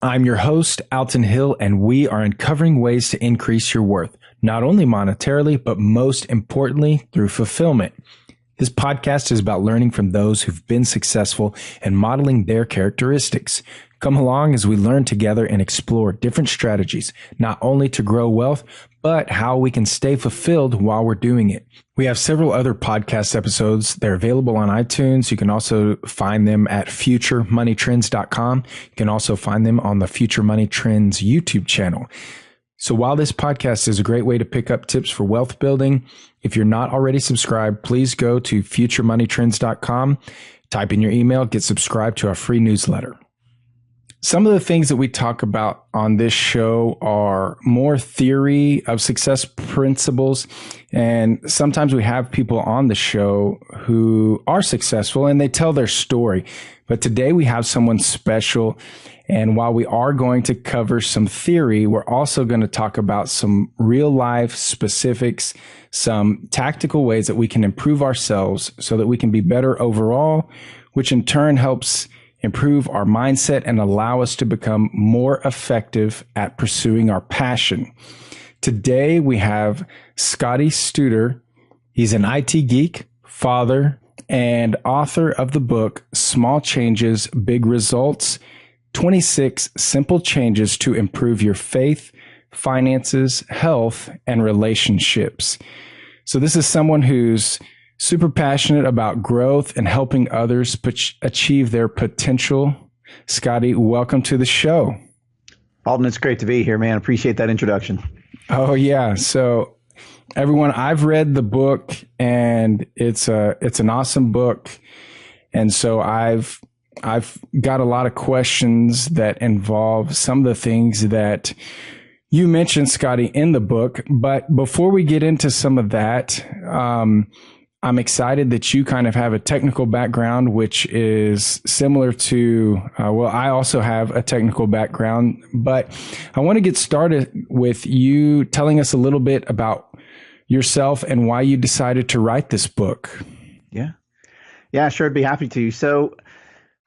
I'm your host, Alton Hill, and we are uncovering ways to increase your worth, not only monetarily, but most importantly, through fulfillment. This podcast is about learning from those who've been successful and modeling their characteristics. Come along as we learn together and explore different strategies, not only to grow wealth, but how we can stay fulfilled while we're doing it. We have several other podcast episodes. They're available on iTunes. You can also find them at futuremoneytrends.com. You can also find them on the Future Money Trends YouTube channel. So while this podcast is a great way to pick up tips for wealth building, if you're not already subscribed, please go to futuremoneytrends.com, type in your email, get subscribed to our free newsletter. Some of the things that we talk about on this show are more theory of success principles. And sometimes we have people on the show who are successful and they tell their story. But today we have someone special. And while we are going to cover some theory, we're also going to talk about some real life specifics, some tactical ways that we can improve ourselves so that we can be better overall, which in turn helps improve our mindset and allow us to become more effective at pursuing our passion. Today, we have Scotty Studer. He's an IT geek, father, and author of the book, Small Changes, Big Results, 26 Simple Changes to Improve Your Faith, Finances, Health, and Relationships. So this is someone who's super passionate about growth and helping others achieve their potential. Scotty, welcome to the show. Alton, it's great to be here, man. Appreciate that introduction. Oh, yeah. So everyone, I've read the book and it's an awesome book. And so I've got a lot of questions that involve some of the things that you mentioned, Scotty, in the book. But before we get into some of that, I'm excited that you kind of have a technical background, which is similar to, I also have a technical background, but I want to get started with you telling us a little bit about yourself and why you decided to write this book. Yeah, sure. I'd be happy to. So,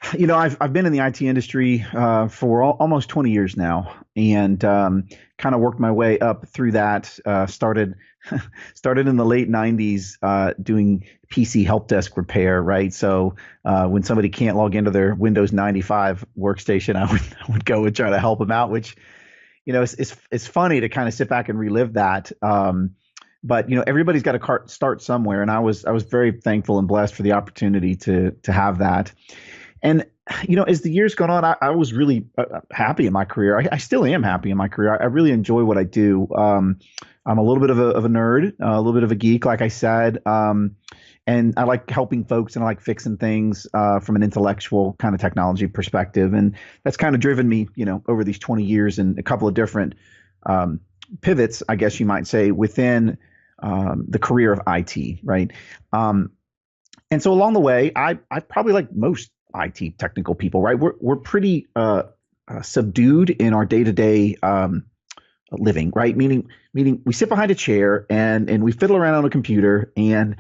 I've been in the IT industry for almost 20 years now, and kind of worked my way up through that. Started in the late 90s doing PC help desk repair, right? So when somebody can't log into their Windows 95 workstation, I would go and try to help them out, which, it's funny to kind of sit back and relive that. But everybody's got to start somewhere, and I was very thankful and blessed for the opportunity to have that. And, as the years gone on, I was really happy in my career. I still am happy in my career. I really enjoy what I do. I'm a little bit of a nerd, a little bit of a geek, like I said. And I like helping folks and I like fixing things from an intellectual kind of technology perspective. And that's kind of driven me, over these 20 years and a couple of different pivots, I guess you might say, within the career of IT, right? And so along the way, I probably like most IT technical people, right? We're pretty subdued in our day-to-day living, right? Meaning we sit behind a chair and we fiddle around on a computer, and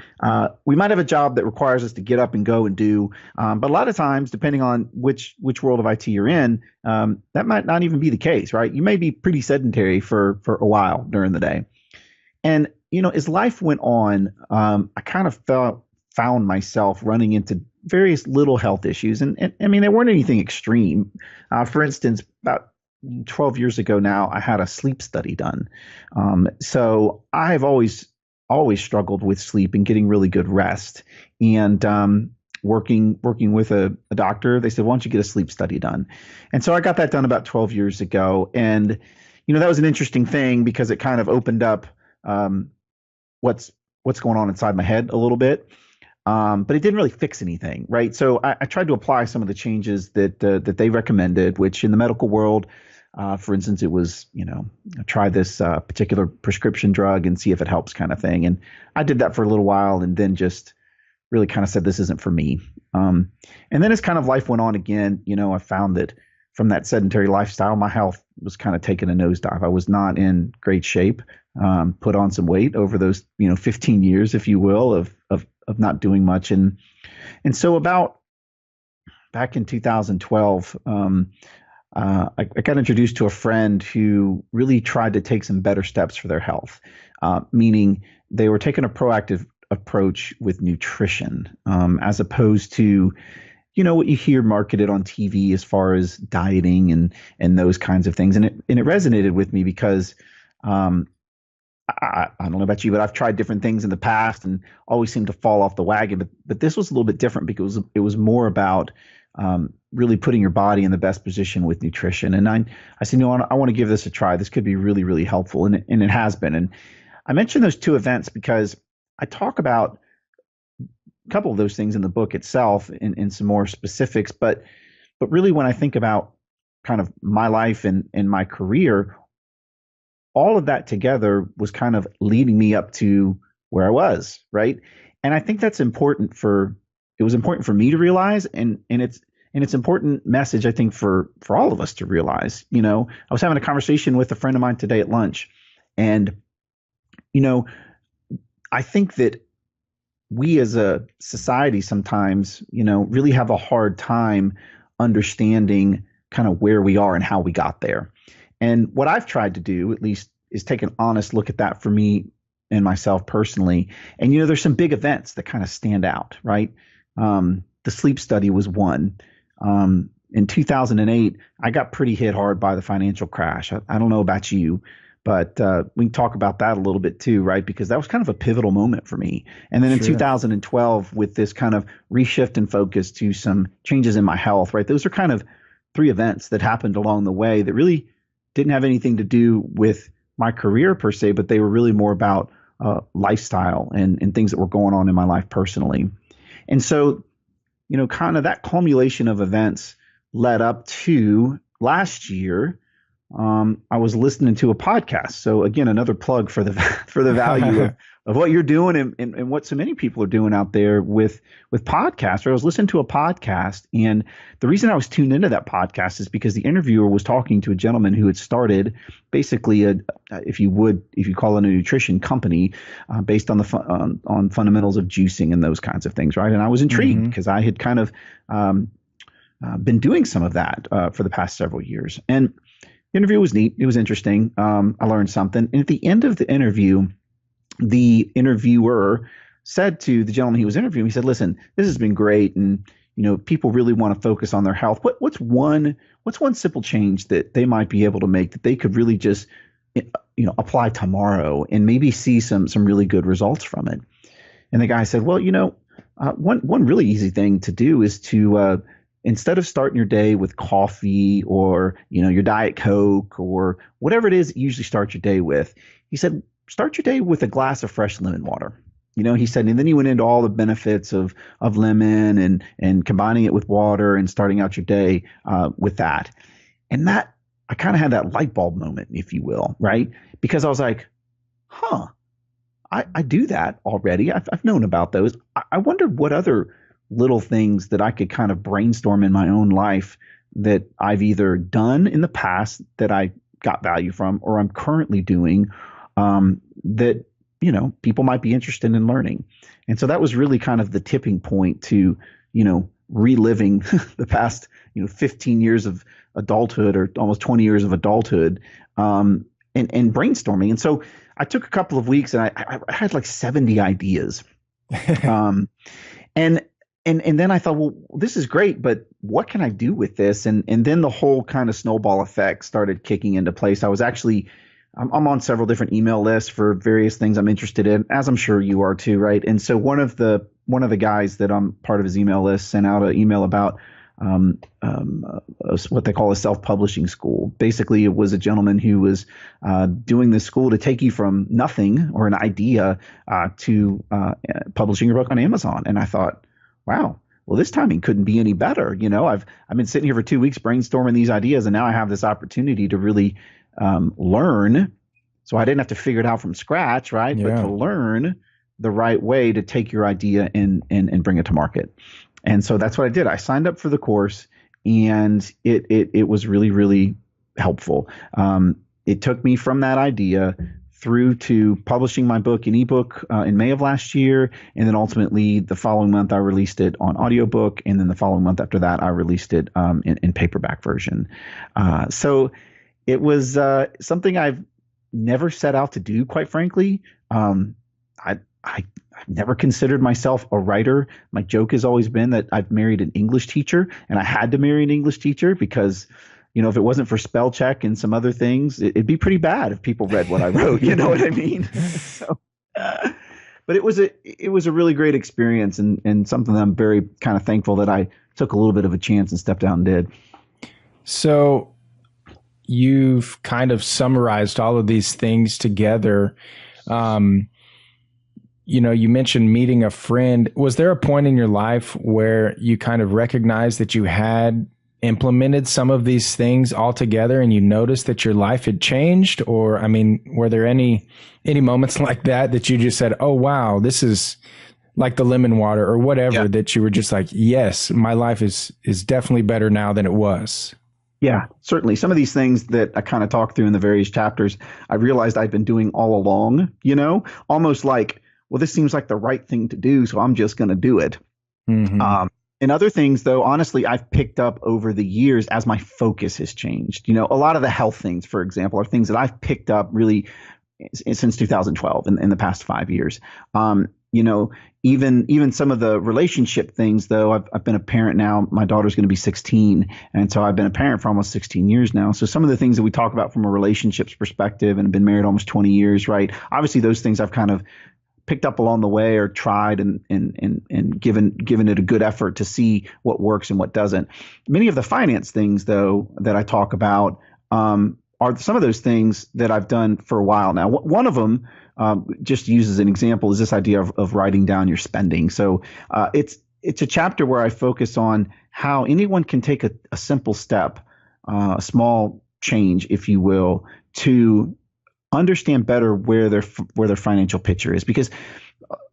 we might have a job that requires us to get up and go and do. But a lot of times, depending on which world of IT you're in, that might not even be the case, right? You may be pretty sedentary for a while during the day. And, as life went on, I kind of found myself running into various little health issues. And I mean, they weren't anything extreme. For instance, about 12 years ago now, I had a sleep study done. So I've always struggled with sleep and getting really good rest. And working with a doctor, they said, why don't you get a sleep study done? And so I got that done about 12 years ago. And, that was an interesting thing because it kind of opened up what's going on inside my head a little bit. But it didn't really fix anything, right? So I tried to apply some of the changes that they recommended, which in the medical world, for instance, it was, try this particular prescription drug and see if it helps kind of thing. And I did that for a little while and then just really kind of said, this isn't for me. And then as kind of life went on again, I found that from that sedentary lifestyle, my health was kind of taking a nosedive. I was not in great shape, put on some weight over those, 15 years, if you will, of not doing much. And so about back in 2012, I got introduced to a friend who really tried to take some better steps for their health, meaning they were taking a proactive approach with nutrition, as opposed to, what you hear marketed on TV as far as dieting and those kinds of things. And it resonated with me because um, I don't know about you, but I've tried different things in the past and always seemed to fall off the wagon. But this was a little bit different because it was more about really putting your body in the best position with nutrition. And I said, I want to give this a try. This could be really, really helpful. And it has been. And I mentioned those two events because I talk about a couple of those things in the book itself in some more specifics. But really, when I think about kind of my life and my career, all of that together was kind of leading me up to where I was, right? And I think that's important it was important for me to realize, and it's important message, I think, for all of us to realize. I was having a conversation with a friend of mine today at lunch, and I think that we as a society sometimes, really have a hard time understanding kind of where we are and how we got there. And what I've tried to do, at least, is take an honest look at that for me and myself personally. And, there's some big events that kind of stand out, right? The sleep study was one. In 2008, I got pretty hit hard by the financial crash. I don't know about you, but we can talk about that a little bit too, right? Because that was kind of a pivotal moment for me. And then in 2012, with this kind of reshift and focus to some changes in my health, right? Those are kind of three events that happened along the way that really didn't have anything to do with my career per se, but they were really more about lifestyle and things that were going on in my life personally. And so, kind of that culmination of events led up to last year. I was listening to a podcast. So again, another plug for the value of what you're doing and what so many people are doing out there with podcasts. I was listening to a podcast, and the reason I was tuned into that podcast is because the interviewer was talking to a gentleman who had started basically if you call it a nutrition company, based on on fundamentals of juicing and those kinds of things, right? And I was intrigued because I had kind of been doing some of that for the past several years. And the interview was neat. It was interesting. I learned something. And at the end of the interview, the interviewer said to the gentleman he was interviewing, he said, "Listen, this has been great. And, people really want to focus on their health. What's one simple change that they might be able to make that they could really just, apply tomorrow and maybe see some really good results from it?" And the guy said, "Well, one really easy thing to do is to, instead of starting your day with coffee or, your Diet Coke or whatever it is that you usually start your day with," he said, "start your day with a glass of fresh lemon water." He said, and then he went into all the benefits of lemon and combining it with water and starting out your day with that. And that, I kind of had that light bulb moment, if you will, right? Because I was like, I do that already. I've known about those. I wonder what other little things that I could kind of brainstorm in my own life that I've either done in the past that I got value from, or I'm currently doing, that, people might be interested in learning. And so that was really kind of the tipping point to, reliving the past, 15 years of adulthood, or almost 20 years of adulthood, and brainstorming. And so I took a couple of weeks, and I had like 70 ideas. And then I thought, well, this is great, but what can I do with this? And then the whole kind of snowball effect started kicking into place. I'm on several different email lists for various things I'm interested in, as I'm sure you are too, right? And so one of the guys that I'm part of his email list sent out an email about what they call a self-publishing school. Basically, it was a gentleman who was doing this school to take you from nothing or an idea to publishing your book on Amazon. And I thought, wow, well, this timing couldn't be any better. I've been sitting here for 2 weeks brainstorming these ideas, and now I have this opportunity to really learn. So I didn't have to figure it out from scratch, right? Yeah. But to learn the right way to take your idea and bring it to market. And so that's what I did. I signed up for the course, and it was really, really helpful. It took me from that idea through to publishing my book in ebook in May of last year. And then ultimately the following month, I released it on audiobook. And then the following month after that, I released it in paperback version. So it was something I've never set out to do, quite frankly. I've never considered myself a writer. My joke has always been that I've married an English teacher, and I had to marry an English teacher because, if it wasn't for spell check and some other things, it'd be pretty bad if people read what I wrote. You know what I mean? But it was a really great experience and something that I'm very kind of thankful that I took a little bit of a chance and stepped out and did. So you've kind of summarized all of these things together. You mentioned meeting a friend. Was there a point in your life where you kind of recognized that you had implemented some of these things all together and you noticed that your life had changed? Or, were there any moments like that you just said, oh, wow, this is like the lemon water or whatever, that you were just like, yes, my life is definitely better now than it was? Yeah, certainly. Some of these things that I kind of talked through in the various chapters, I realized I'd been doing all along, almost like, well, this seems like the right thing to do, so I'm just going to do it. Mm-hmm. And other things, though, honestly, I've picked up over the years as my focus has changed. A lot of the health things, for example, are things that I've picked up really since 2012 in the past 5 years. Even some of the relationship things, though, I've been a parent now. My daughter's going to be 16. And so I've been a parent for almost 16 years now. So some of the things that we talk about from a relationships perspective and have been married almost 20 years, right? Obviously, those things I've kind of picked up along the way or tried and given it a good effort to see what works and what doesn't. Many of the finance things, though, that I talk about are some of those things that I've done for a while now. One of them, just to use as an example, is this idea of writing down your spending. So it's a chapter where I focus on how anyone can take a simple step, a small change, if you will, to understand better where their financial picture is. Because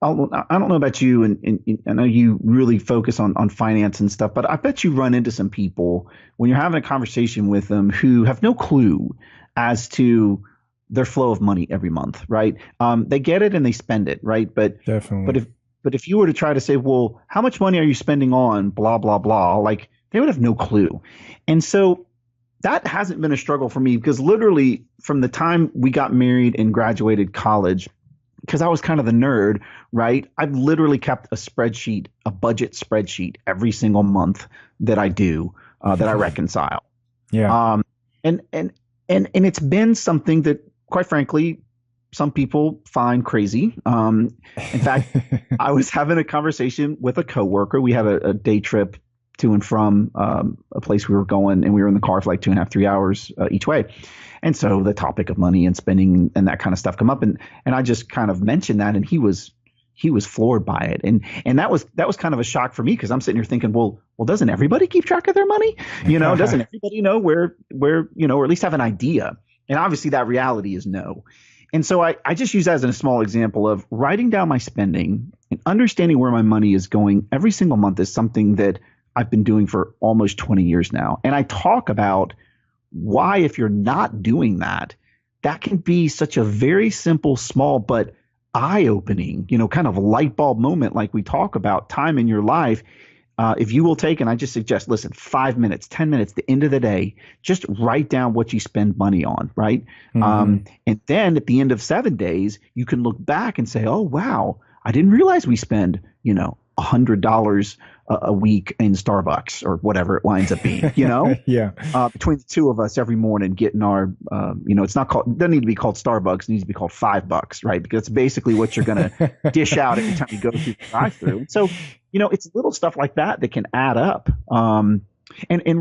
I don't know about you, and I know you really focus on finance and stuff, but I bet you run into some people when you're having a conversation with them who have no clue as to their flow of money every month, right? They get it and they spend it, right? But definitely. But if you were to try to say, well, how much money are you spending on blah blah blah, like they would have no clue. And so that hasn't been a struggle for me, because literally from the time we got married and graduated college, because I was kind of the nerd, right? I've literally kept a budget spreadsheet every single month that I do, that I reconcile. Yeah. And it's been something that, quite frankly, some people find crazy. In fact, I was having a conversation with a coworker. We had a day trip to and from a place we were going, and we were in the car for like 2.5, 3 hours each way. And so the topic of money and spending and that kind of stuff come up, and I just kind of mentioned that, and he was floored by it, and that was kind of a shock for me, because I'm sitting here thinking, well, doesn't everybody keep track of their money? Doesn't everybody know where or at least have an idea? And obviously that reality is no. And so I just use that as a small example of writing down my spending and understanding where my money is going every single month is something that I've been doing for almost 20 years now. And I talk about why, if you're not doing that, that can be such a very simple, small, but eye-opening, kind of light bulb moment, like we talk about time in your life. If you will take, and I just suggest, listen, 5 minutes, 10 minutes, the end of the day, just write down what you spend money on, right? Mm-hmm. And then at the end of 7 days, you can look back and say, oh, wow, I didn't realize we spend, $100 a week in Starbucks or whatever it winds up being, Yeah. Between the two of us every morning getting our, it doesn't need to be called Starbucks. It needs to be called $5, right? Because it's basically what you're going to dish out every time you go through the drive-through. So, it's little stuff like that can add up. And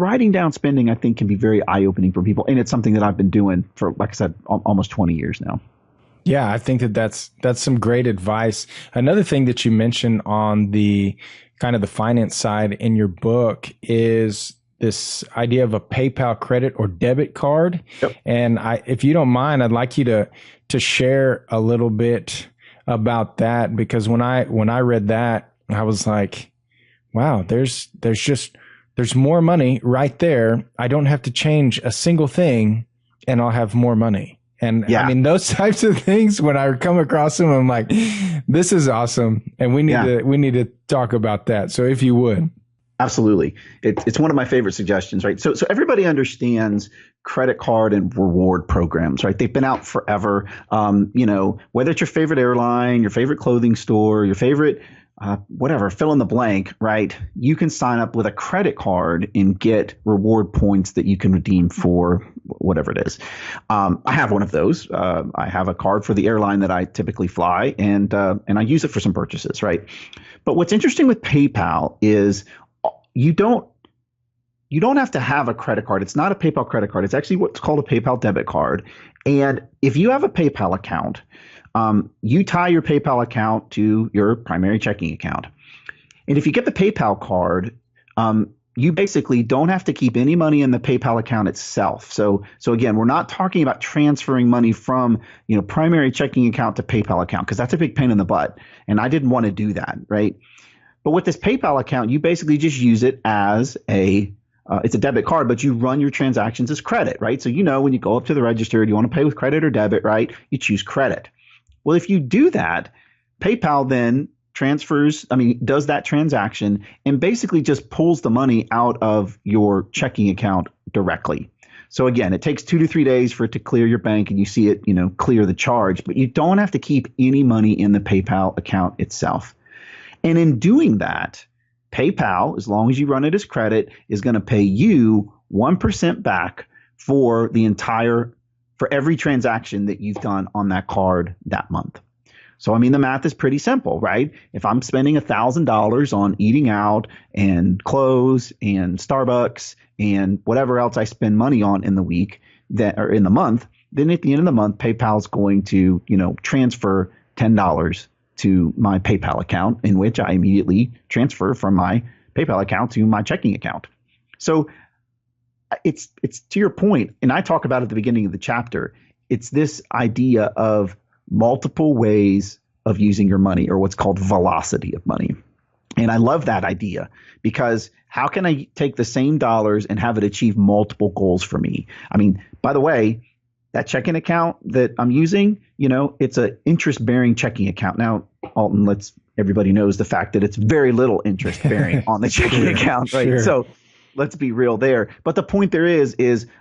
writing down spending, I think, can be very eye-opening for people. And it's something that I've been doing for, like I said, almost 20 years now. Yeah, I think that's some great advice. Another thing that you mentioned on the kind of the finance side in your book is this idea of a PayPal credit or debit card. Yep. And if you don't mind, I'd like you to share a little bit about that, because when I read that, I was like, wow, there's more money right there. I don't have to change a single thing and I'll have more money. And Yeah. I mean, those types of things, when I come across them, I'm like, this is awesome. And we need to talk about that. So if you would. Absolutely. It's one of my favorite suggestions, right? So everybody understands credit card and reward programs, right? They've been out forever. Whether it's your favorite airline, your favorite clothing store, your favorite whatever, fill in the blank, right? You can sign up with a credit card and get reward points that you can redeem for whatever it is. I have one of those. I have a card for the airline that I typically fly, and I use it for some purchases, right? But what's interesting with PayPal is you don't have to have a credit card. It's not a PayPal credit card. It's actually what's called a PayPal debit card. And if you have a PayPal account, you tie your PayPal account to your primary checking account. And if you get the PayPal card, you basically don't have to keep any money in the PayPal account itself. So again, we're not talking about transferring money from, primary checking account to PayPal account, because that's a big pain in the butt. And I didn't want to do that, right? But with this PayPal account, you basically just use it as it's a debit card, but you run your transactions as credit, right? So when you go up to the register, do you want to pay with credit or debit, right? You choose credit. Well, if you do that, PayPal then does that transaction and basically just pulls the money out of your checking account directly. So again, it takes 2 to 3 days for it to clear your bank and you see it, clear the charge, but you don't have to keep any money in the PayPal account itself. And in doing that, PayPal, as long as you run it as credit, is going to pay you 1% back for every transaction that you've done on that card that month. So, I mean, the math is pretty simple, right? If I'm spending $1,000 on eating out and clothes and Starbucks and whatever else I spend money on in the week or in the month, then at the end of the month, PayPal is going to, transfer $10 to my PayPal account, in which I immediately transfer from my PayPal account to my checking account. So it's to your point, and I talk about at the beginning of the chapter, it's this idea of multiple ways of using your money, or what's called velocity of money. And I love that idea, because how can I take the same dollars and have it achieve multiple goals for me? I mean, by the way, that checking account that I'm using, it's an interest-bearing checking account. Now, Alton, everybody knows the fact that it's very little interest-bearing on the checking account, right? Sure. So let's be real there. But the point there is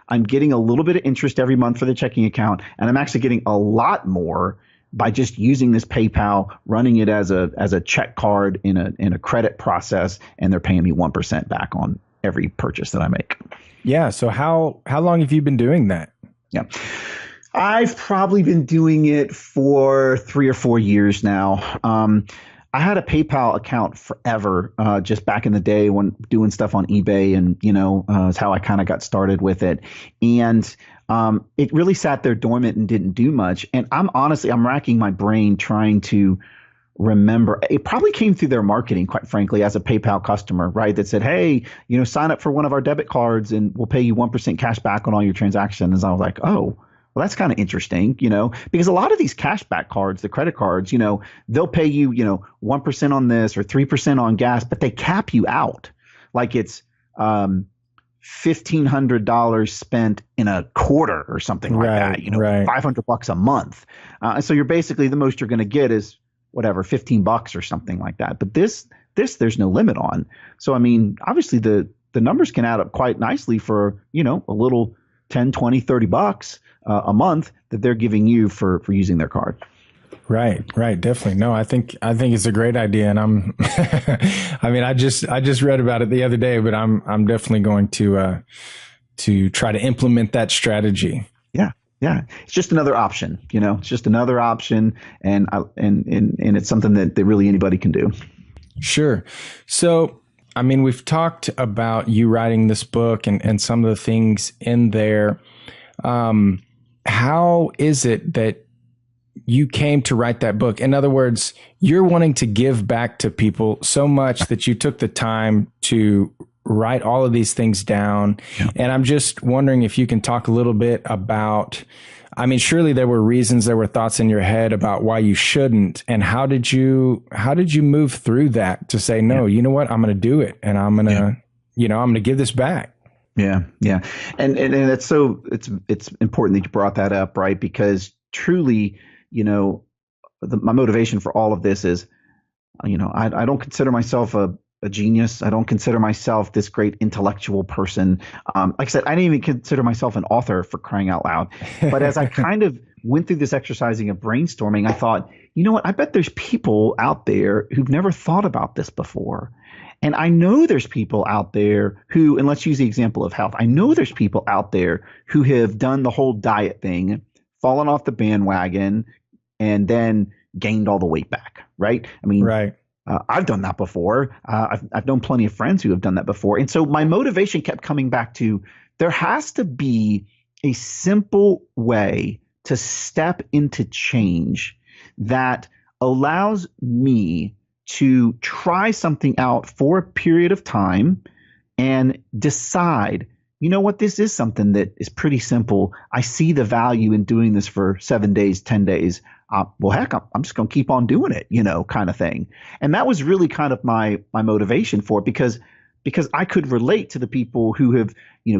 I'm getting a little bit of interest every month for the checking account, and I'm actually getting a lot more by just using this PayPal, running it as a check card in a credit process, and they're paying me 1% back on every purchase that I make. Yeah. So how long have you been doing that? Yeah. I've probably been doing it for 3 or 4 years now. I had a PayPal account forever, just back in the day when doing stuff on eBay, and it's how I kind of got started with it. And it really sat there dormant and didn't do much. And I'm racking my brain trying to remember. It probably came through their marketing, quite frankly, as a PayPal customer, right? That said, hey, sign up for one of our debit cards and we'll pay you 1% cash back on all your transactions. And I was like, oh, well, that's kind of interesting, because a lot of these cashback cards, the credit cards, they'll pay you, 1% on this or 3% on gas, but they cap you out. Like it's $1,500 spent in a quarter or something like that, right. $500 a month. So you're basically, the most you're going to get is whatever, $15 or something like that. But this there's no limit on. So, I mean, obviously the numbers can add up quite nicely for, a little 10, 20, $30 a month that they're giving you for using their card. Right. Definitely. No, I think it's a great idea. And I just read about it the other day, but I'm definitely going to try to implement that strategy. Yeah. It's just another option, it's just another option. And it's something that really anybody can do. Sure. So, we've talked about you writing this book and some of the things in there. How is it that you came to write that book? In other words, you're wanting to give back to people so much that you took the time to write all of these things down. Yeah. And I'm just wondering if you can talk a little bit about, surely there were reasons, there were thoughts in your head about why you shouldn't. And how did you move through that to say, no, you know what, I'm going to do it. And I'm going to, I'm going to give this back. Yeah, yeah, and it's important that you brought that up, right? Because truly, you know, my motivation for all of this is, I don't consider myself a genius. I don't consider myself this great intellectual person. Like I said, I didn't even consider myself an author, for crying out loud. But as I kind of went through this exercising of brainstorming, I thought, you know what? I bet there's people out there who've never thought about this before. And I know there's people out there who, and let's use the example of health. I know there's people out there who have done the whole diet thing, fallen off the bandwagon, and then gained all the weight back, right? I mean, Right. I've done that before. I've known plenty of friends who have done that before. And so my motivation kept coming back to, there has to be a simple way to step into change that allows me to try something out for a period of time and decide, you know what, this is something that is pretty simple. I see the value in doing this for 7 days, 10 days. Well, heck, I'm just going to keep on doing it, kind of thing. And that was really kind of my motivation for it, because I could relate to the people who have,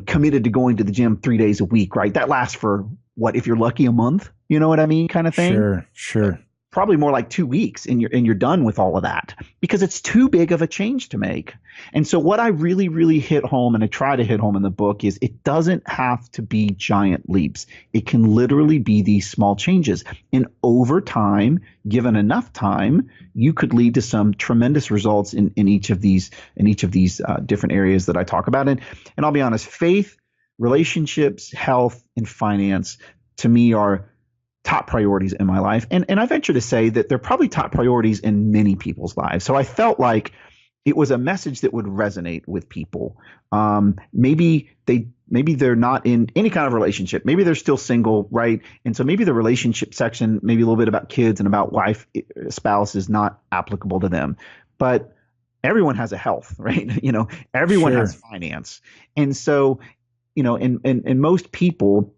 committed to going to the gym 3 days a week, right? That lasts for what, if you're lucky, a month, you know what I mean? Kind of thing. Sure, sure. Probably more like 2 weeks, and you're done with all of that, because it's too big of a change to make. And so what I really, really hit home, and I try to hit home in the book, is it doesn't have to be giant leaps. It can literally be these small changes. And over time, given enough time, you could lead to some tremendous results in each of these different areas that I talk about. And I'll be honest, faith, relationships, health, and finance to me are top priorities in my life. And I venture to say that they're probably top priorities in many people's lives. So I felt like it was a message that would resonate with people. Maybe they're not in any kind of relationship. Maybe they're still single, right? And so maybe the relationship section, maybe a little bit about kids and about wife, spouse, is not applicable to them. But everyone has a health, right? Everyone Sure. has finance. And so, and most people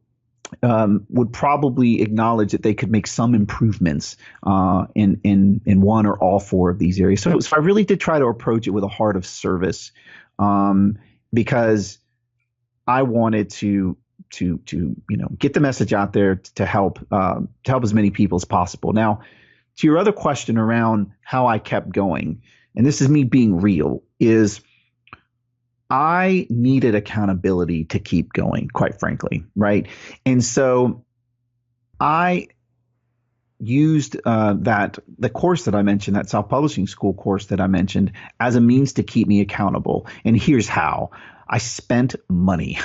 would probably acknowledge that they could make some improvements in one or all four of these areas. So I really did try to approach it with a heart of service, because I wanted to get the message out there to help as many people as possible. Now, to your other question around how I kept going, and this is me being real, is I needed accountability to keep going, quite frankly, right? And so I used the course that I mentioned, that self-publishing school course that I mentioned, as a means to keep me accountable. And here's how. I spent money.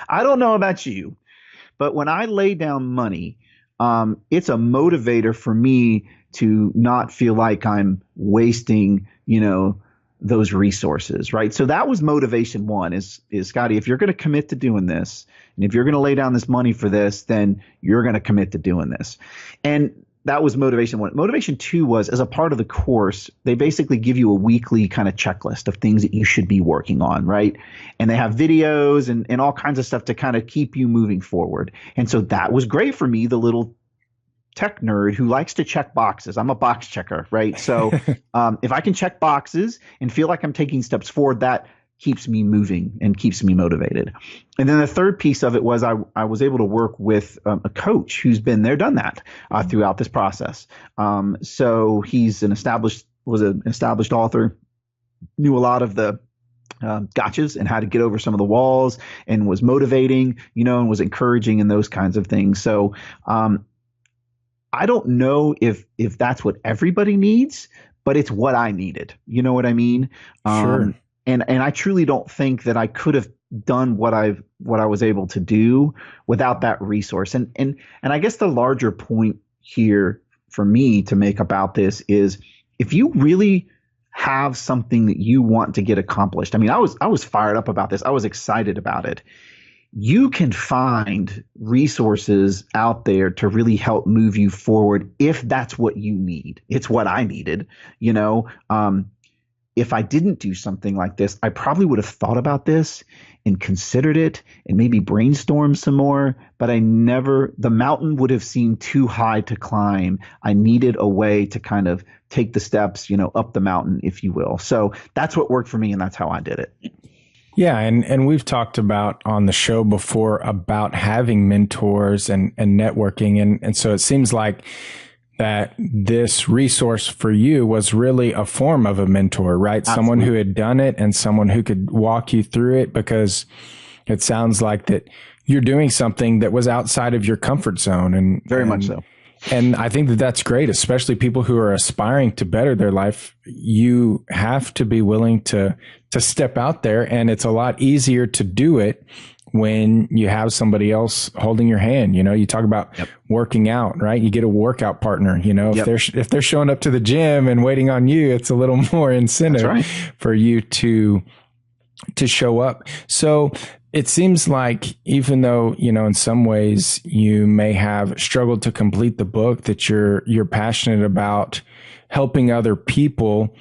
I don't know about you, but when I lay down money, it's a motivator for me to not feel like I'm wasting, those resources, right? So that was motivation one, is Scotty, if you're going to commit to doing this, and if you're going to lay down this money for this, then you're going to commit to doing this. And that was motivation one. Motivation two was, as a part of the course, they basically give you a weekly kind of checklist of things that you should be working on, right? And they have videos and all kinds of stuff to kind of keep you moving forward. And so that was great for me, the little tech nerd who likes to check boxes. I'm a box checker, right? So if I can check boxes and feel like I'm taking steps forward, that keeps me moving and keeps me motivated. And then the third piece of it was I was able to work with a coach who's been there, done that throughout this process. So he's was an established author, knew a lot of the gotchas and how to get over some of the walls, and was motivating, and was encouraging and those kinds of things. So I don't know if that's what everybody needs, but it's what I needed. You know what I mean? Sure. And I truly don't think that I could have done what I was able to do without that resource. And I guess the larger point here for me to make about this is, if you really have something that you want to get accomplished. I mean, I was fired up about this. I was excited about it. You can find resources out there to really help move you forward if that's what you need. It's what I needed, if I didn't do something like this, I probably would have thought about this and considered it and maybe brainstormed some more, but the mountain would have seemed too high to climb. I needed a way to kind of take the steps, up the mountain, if you will. So that's what worked for me, and that's how I did it. Yeah, and we've talked about on the show before about having mentors and networking. And so it seems like that this resource for you was really a form of a mentor, right? Absolutely. Someone who had done it and someone who could walk you through it, because it sounds like that you're doing something that was outside of your comfort zone. And very much so. And I think that that's great, especially people who are aspiring to better their life. You have to be willing to step out there, and it's a lot easier to do it when you have somebody else holding your hand. You talk about working out, right? You get a workout partner, if they're showing up to the gym and waiting on you, it's a little more incentive for you to show up. So it seems like even though, in some ways you may have struggled to complete the book, that you're passionate about helping other people.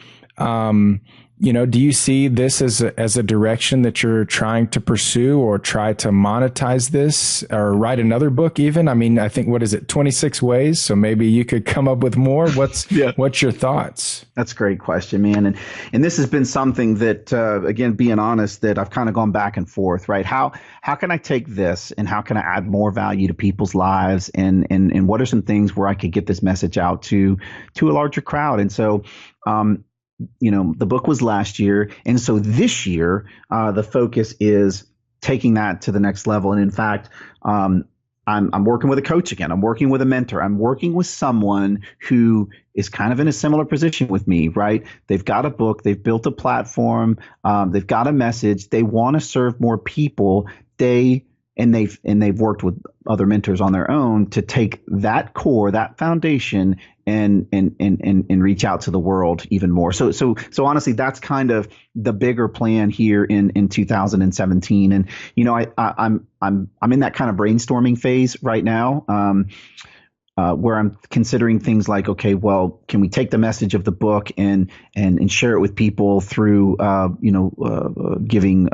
Do you see this as a direction that you're trying to pursue, or try to monetize this, or write another book even? I mean, I think, 26 ways? So maybe you could come up with more. What's your thoughts? That's a great question, man. And this has been something that, again, being honest, that I've kind of gone back and forth, right? How can I take this and how can I add more value to people's lives? And what are some things where I could get this message out to a larger crowd? And so, the book was last year. And so this year, the focus is taking that to the next level. And in fact, I'm working with a coach again. I'm working with a mentor. I'm working with someone who is kind of in a similar position with me, right? They've got a book. They've built a platform. They've got a message. They want to serve more people. They've worked with other mentors on their own to take that core, that foundation, and reach out to the world even more. So honestly, that's kind of the bigger plan here in 2017. And I'm in that kind of brainstorming phase right now. Where I'm considering things like, okay, well, can we take the message of the book and share it with people through, giving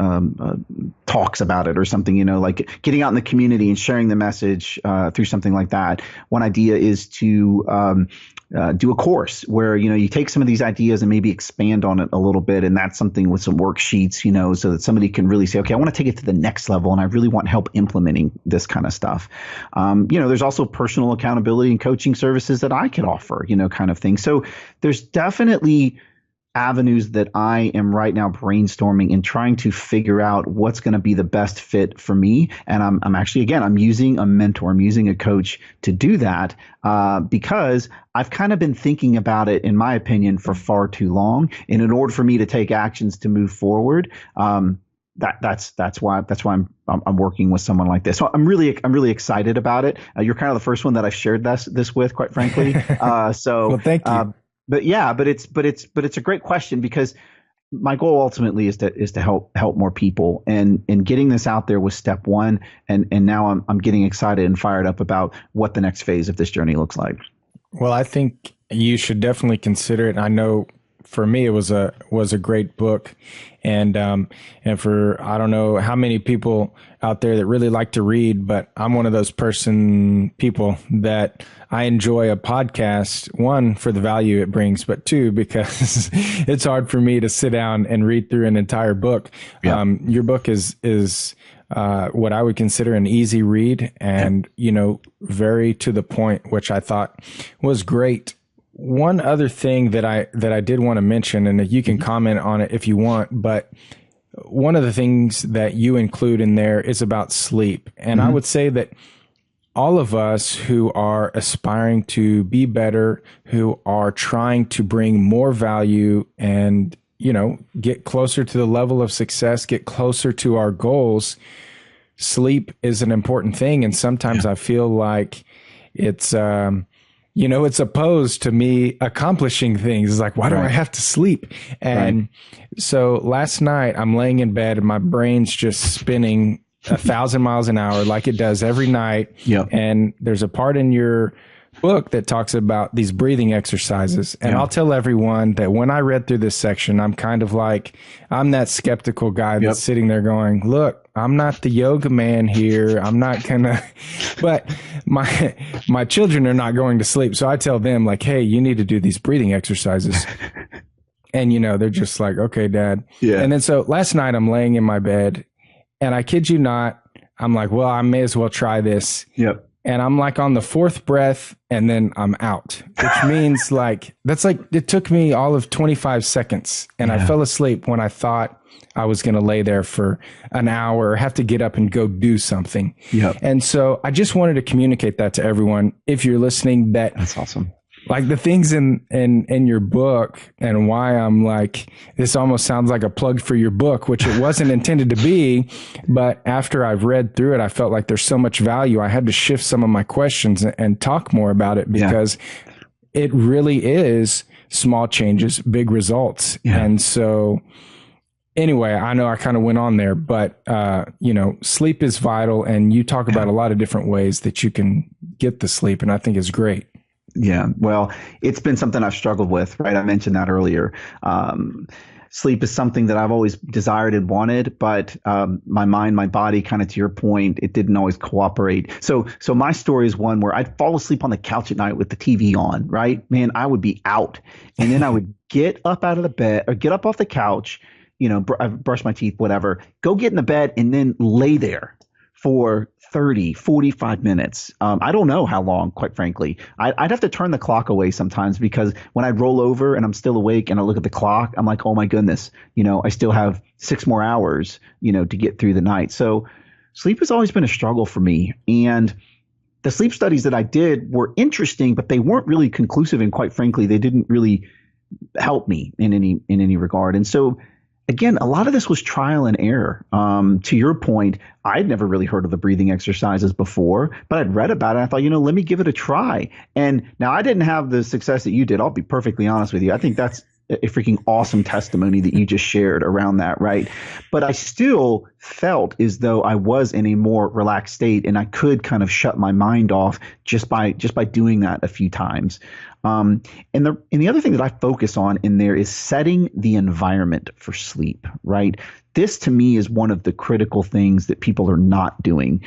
talks about it or something, like getting out in the community and sharing the message through something like that. One idea is to do a course where, you take some of these ideas and maybe expand on it a little bit. And that's something with some worksheets, so that somebody can really say, okay, I want to take it to the next level and I really want help implementing this kind of stuff. There's also personal accountability and coaching services that I could offer, kind of thing. So there's definitely avenues that I am right now brainstorming and trying to figure out what's going to be the best fit for me. And I'm actually, again, I'm using a mentor, I'm using a coach to do that because I've kind of been thinking about it, in my opinion, for far too long. And in order for me to take actions to move forward, that's why I'm working with someone like this. So I'm really excited about it. You're kind of the first one that I've shared this with, quite frankly. Well, thank you. But it's a great question, because my goal ultimately is to help more people, and getting this out there was step one. And now I'm getting excited and fired up about what the next phase of this journey looks like. Well, I think you should definitely consider it. I know for me, it was a great book. And for, I don't know how many people out there that really like to read, but I'm one of those people that I enjoy a podcast, one, for the value it brings, but two, because it's hard for me to sit down and read through an entire book. Yeah. Your book is what I would consider an easy read and, very to the point, which I thought was great. One other thing that I did want to mention, and you can comment on it if you want, but one of the things that you include in there is about sleep. And I would say that all of us who are aspiring to be better, who are trying to bring more value and, get closer to the level of success, get closer to our goals, sleep is an important thing. And sometimes I feel like it's, it's opposed to me accomplishing things. It's like, why do I have to sleep? And so last night I'm laying in bed and my brain's just spinning 1,000 miles an hour like it does every night. Yep. And there's a part in your book that talks about these breathing exercises. And I'll tell everyone that when I read through this section, I'm kind of like, I'm that skeptical guy that's sitting there going, look, I'm not the yoga man here. I'm not gonna, but my children are not going to sleep. So I tell them like, hey, you need to do these breathing exercises. And, they're just like, okay, Dad. Yeah. And then so last night I'm laying in my bed and I kid you not, I'm like, well, I may as well try this. Yep. And I'm like on the fourth breath and then I'm out, which means it took me all of 25 seconds and I fell asleep when I thought I was going to lay there for an hour or have to get up and go do something. Yep. And so I just wanted to communicate that to everyone. If you're listening, that's awesome. Like the things in your book and why I'm like, this almost sounds like a plug for your book, which it wasn't intended to be. But after I've read through it, I felt like there's so much value. I had to shift some of my questions and talk more about it because it really is small changes, big results. Yeah. And so anyway, I know I kind of went on there, but, sleep is vital. And you talk about a lot of different ways that you can get the sleep. And I think it's great. Yeah, well, it's been something I've struggled with, right? I mentioned that earlier. Sleep is something that I've always desired and wanted, but my mind, my body, kind of to your point, it didn't always cooperate. So my story is one where I'd fall asleep on the couch at night with the TV on, right? Man, I would be out. And then I would get up out of the bed or get up off the couch, brush my teeth, whatever, go get in the bed and then lay there for 30, 45 minutes. I don't know how long, quite frankly. I'd have to turn the clock away sometimes because when I roll over and I'm still awake and I look at the clock, I'm like, oh my goodness, I still have 6 more hours, to get through the night. So sleep has always been a struggle for me. And the sleep studies that I did were interesting, but they weren't really conclusive. And quite frankly, they didn't really help me in any regard. And so again, a lot of this was trial and error. To your point, I'd never really heard of the breathing exercises before, but I'd read about it. And I thought, let me give it a try. And now I didn't have the success that you did. I'll be perfectly honest with you. I think that's a freaking awesome testimony that you just shared around that, right? But I still felt as though I was in a more relaxed state and I could kind of shut my mind off just by doing that a few times. And the other thing that I focus on in there is setting the environment for sleep, right? This to me is one of the critical things that people are not doing.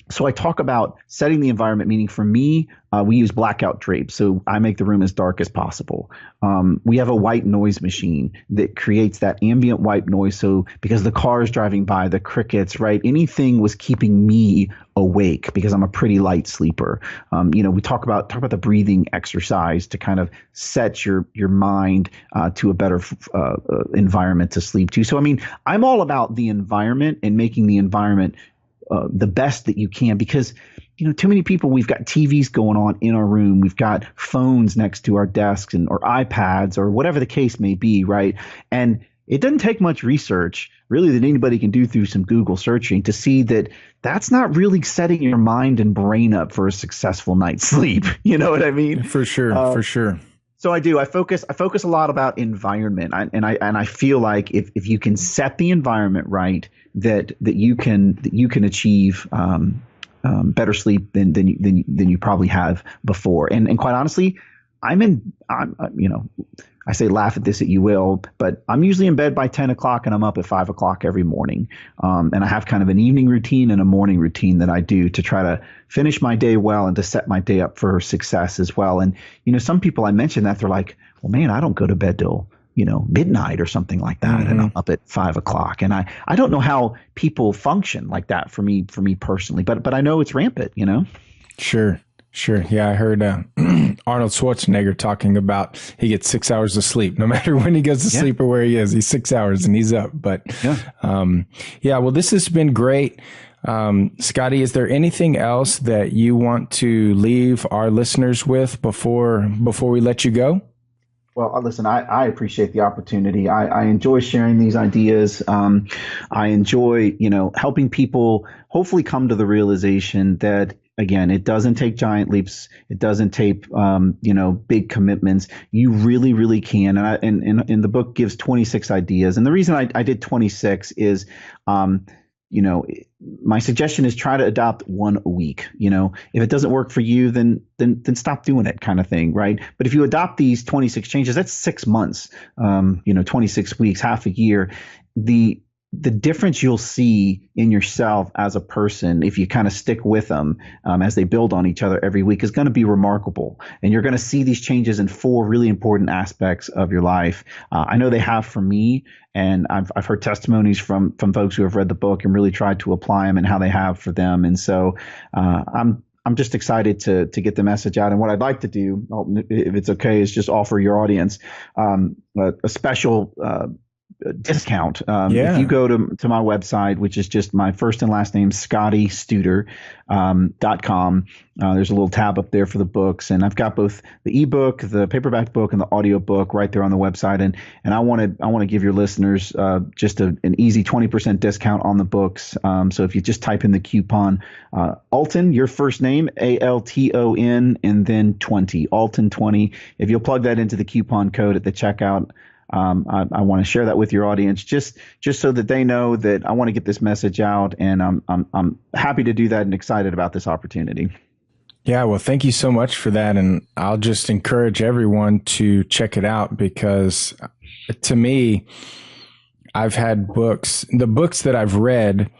So I talk about setting the environment, meaning for me, we use blackout drapes. So I make the room as dark as possible. We have a white noise machine that creates that ambient white noise. So because the car is driving by, the crickets, right? Anything was keeping me awake because I'm a pretty light sleeper. We talk about the breathing exercise to kind of set your mind to a better environment to sleep to. So, I mean, I'm all about the environment and making the environment the best that you can because, too many people, we've got TVs going on in our room. We've got phones next to our desks or iPads or whatever the case may be, right? And it doesn't take much research really that anybody can do through some Google searching to see that that's not really setting your mind and brain up for a successful night's sleep. You know what I mean? For sure. For sure. So I do. I focus a lot about environment, and I feel like if you can set the environment right, that you can achieve better sleep than you probably have before. And quite honestly, I say laugh at this that you will, but I'm usually in bed by 10 o'clock and I'm up at 5 o'clock every morning. And I have kind of an evening routine and a morning routine that I do to try to finish my day well and to set my day up for success as well. And, some people I mention that they're like, well, man, I don't go to bed till, midnight or something like that. Mm-hmm. And I'm up at 5 o'clock. And I don't know how people function like that for me personally, but I know it's rampant, Sure. Yeah, I heard Arnold Schwarzenegger talking about he gets 6 hours of sleep. No matter when he goes to sleep or where he is, he's 6 hours and he's up. But well, this has been great. Scotty, is there anything else that you want to leave our listeners with before we let you go? Well, listen, I appreciate the opportunity. I enjoy sharing these ideas. I enjoy, helping people hopefully come to the realization that, again, it doesn't take giant leaps. It doesn't take, big commitments. You really, really can. And the book gives 26 ideas. And the reason I did 26 is, my suggestion is try to adopt one a week. If it doesn't work for you, then stop doing it, kind of thing, right? But if you adopt these 26 changes, that's 6 months, 26 weeks, half a year. The difference you'll see in yourself as a person, if you kind of stick with them as they build on each other every week, is going to be remarkable. And you're going to see these changes in 4 really important aspects of your life. I know they have for me, and I've heard testimonies from folks who have read the book and really tried to apply them and how they have for them. And so I'm just excited to get the message out. And what I'd like to do, if it's okay, is just offer your audience a special discount. If you go to my website, which is just my first and last name, scottystuder.com, there's a little tab up there for the books, and I've got both the ebook, the paperback book, and the audio book right there on the website. And I want to give your listeners just an easy 20% discount on the books. So if you just type in the coupon Alton, your first name, ALTON, and then 20, Alton 20. If you'll plug that into the coupon code at the checkout, I want to share that with your audience, just so that they know that I want to get this message out, and I'm happy to do that and excited about this opportunity. Yeah, well, thank you so much for that, and I'll just encourage everyone to check it out, because to me, I've had the books that I've read,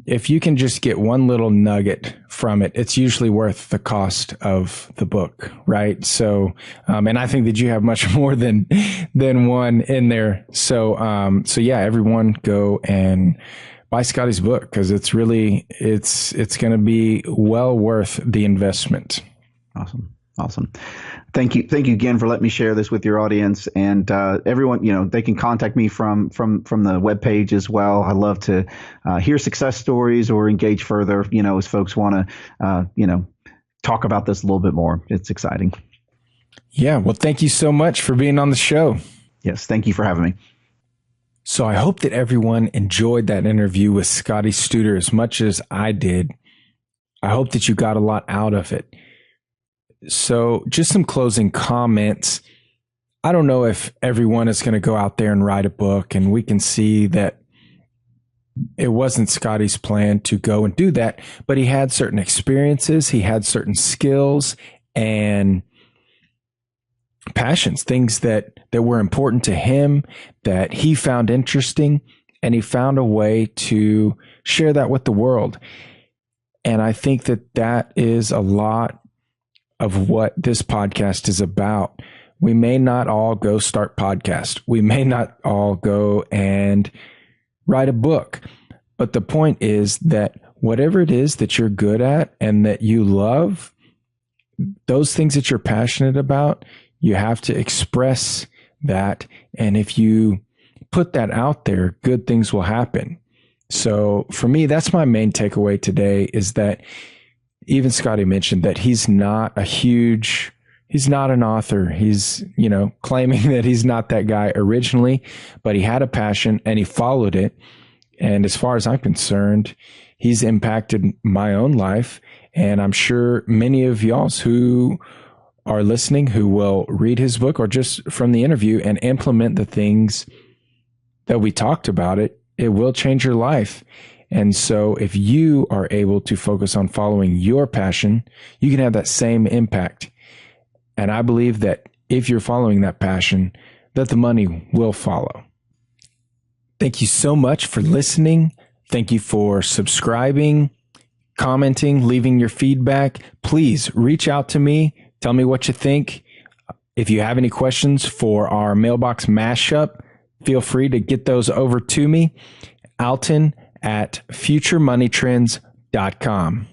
if you can just get one little nugget from it, it's usually worth the cost of the book, right? So, and I think that you have much more than one in there. So yeah, everyone go and buy Scotty's book, because it's going to be well worth the investment. Awesome. Thank you again for letting me share this with your audience, and everyone. They can contact me from the webpage as well. I love to hear success stories or engage further. As folks want to talk about this a little bit more. It's exciting. Yeah. Well, thank you so much for being on the show. Yes. Thank you for having me. So I hope that everyone enjoyed that interview with Scotty Studer as much as I did. I hope that you got a lot out of it. So just some closing comments. I don't know if everyone is going to go out there and write a book, and we can see that it wasn't Scotty's plan to go and do that, but he had certain experiences, he had certain skills and passions, things that were important to him, that he found interesting, and he found a way to share that with the world. And I think that is a lot of what this podcast is about. We may not all go start podcasts. We may not all go and write a book. But the point is that whatever it is that you're good at and that you love, those things that you're passionate about, you have to express that. And if you put that out there, good things will happen. So for me, that's my main takeaway today, is that even Scotty mentioned that he's not an author. He's, claiming that he's not that guy originally, but he had a passion and he followed it. And as far as I'm concerned, he's impacted my own life. And I'm sure many of y'all's who are listening, who will read his book or just from the interview and implement the things that we talked about, it will change your life. And so if you are able to focus on following your passion, you can have that same impact. And I believe that if you're following that passion, that the money will follow. Thank you so much for listening. Thank you for subscribing, commenting, leaving your feedback. Please reach out to me. Tell me what you think. If you have any questions for our mailbox mashup, feel free to get those over to me. Alton at futuremoneytrends.com.